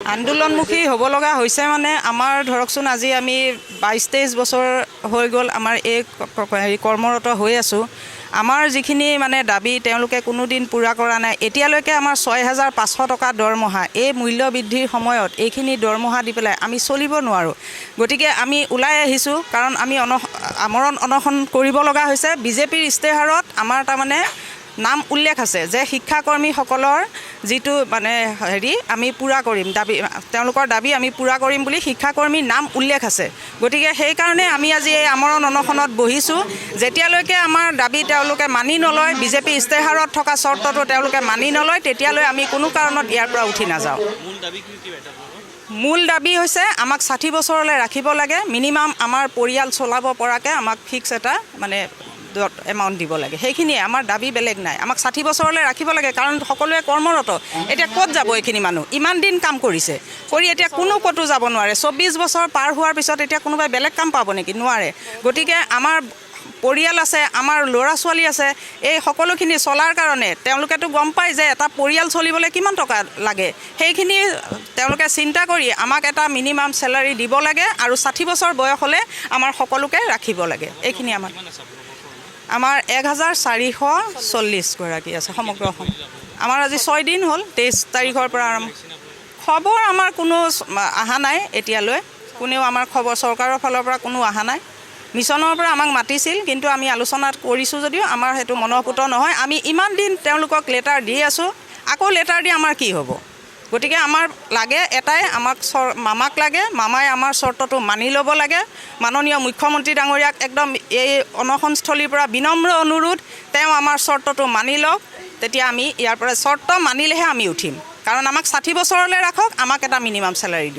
আন্দোলনমুখী হ'ব লগা হৈছে মানে আমাৰ ধৰকচোন আজি আমি 22-23 বছৰ হৈ গ'ল আমাৰ এই কৰ্মৰত হৈ আছোঁ। আমাৰ যিখিনি মানে দাবী তেওঁলোকে কোনোদিন পূৰা কৰা নাই। এতিয়ালৈকে আমাৰ 6,500 টকা দৰমহা, এই মূল্য বৃদ্ধিৰ সময়ত এইখিনি দৰমহা দি পেলাই আমি চলিব নোৱাৰোঁ। গতিকে আমি ওলাই আহিছোঁ, কাৰণ আমি আমৰণ অনশন কৰিব লগা হৈছে। বিজেপিৰ ইস্তেহাৰত আমাৰ তাৰমানে নাম উল্লেখ আছে যে শিক্ষাকৰ্মীসকলৰ যিটো মানে আমি পূৰা কৰিম দাবী, তেওঁলোকৰ দাবী আমি পূৰা কৰিম বুলি শিক্ষাকৰ্মীৰ নাম উল্লেখ আছে। গতিকে সেইকাৰণে আমি আজি এই আমৰণ অনশনত বহিছোঁ। যেতিয়ালৈকে আমাৰ দাবী তেওঁলোকে মানি নলয়, বিজেপি ইস্তেহাৰত থকা চৰ্তটো তেওঁলোকে মানি নলয়, তেতিয়ালৈ আমি কোনো কাৰণত ইয়াৰ পৰা উঠি নাযাওঁ। মূল দাবী হৈছে আমাক 60 বছৰলৈ ৰাখিব লাগে, মিনিমাম আমাৰ পৰিয়াল চলাব পৰাকৈ আমাক ফিক্স এটা মানে এমাউণ্ট দিব লাগে। সেইখিনিয়ে আমাৰ দাবী, বেলেগ নাই। আমাক 60 বছৰলৈ ৰাখিব লাগে, কাৰণ সকলোৱে কৰ্মৰত। এতিয়া ক'ত যাব এইখিনি মানুহ? ইমান দিন কাম কৰিছে, কৰি এতিয়া কোনো ক'তো যাব নোৱাৰে। 24 বছৰ পাৰ হোৱাৰ পিছত এতিয়া কোনোবাই বেলেগ কাম পাব নেকি? নোৱাৰে। গতিকে আমাৰ পৰিয়াল আছে, আমাৰ ল'ৰা ছোৱালী আছে, এই সকলোখিনি চলাৰ কাৰণে তেওঁলোকেতো গম পায় যে এটা পৰিয়াল চলিবলৈ কিমান টকা লাগে। সেইখিনি তেওঁলোকে চিন্তা কৰি আমাক এটা মিনিমাম চেলাৰী দিব লাগে, আৰু 60 বছৰ বয়স হ'লে আমাৰ সকলোকে ৰাখিব লাগে। এইখিনি আমাৰ 1440 গৰাকী আছে সমগ্ৰ অসম। আমাৰ আজি 6 দিন হ'ল, 23 তাৰিখৰ পৰা আৰম্ভ। খবৰ আমাৰ কোনো অহা নাই এতিয়ালৈ, কোনেও আমাৰ খবৰ চৰকাৰৰ ফালৰ পৰা কোনো অহা নাই। মিছনৰ পৰা আমাক মাতিছিল, কিন্তু আমি আলোচনাত কৰিছোঁ যদিও আমাৰ সেইটো মনঃপূত নহয়। আমি ইমান দিন তেওঁলোকক লেটাৰ দি আছোঁ, আকৌ লেটাৰ দি আমাৰ কি হ'ব? গতিকে আমাৰ লাগে এটাই, মামাক লাগে, মামাই আমাৰ চৰ্তটো মানি ল'ব লাগে। মাননীয় মুখ্যমন্ত্ৰী ডাঙৰীয়াক একদম এই অনশনস্থলীৰ পৰা বিনম্ৰ অনুৰোধ, তেওঁ আমাৰ চৰ্তটো মানি লওক। তেতিয়া আমি ইয়াৰ পৰা চৰ্ত মানিলেহে আমি উঠিম, কাৰণ আমাক 60 বছৰলৈ ৰাখক, আমাক এটা মিনিমাম চেলাৰী দিয়ক।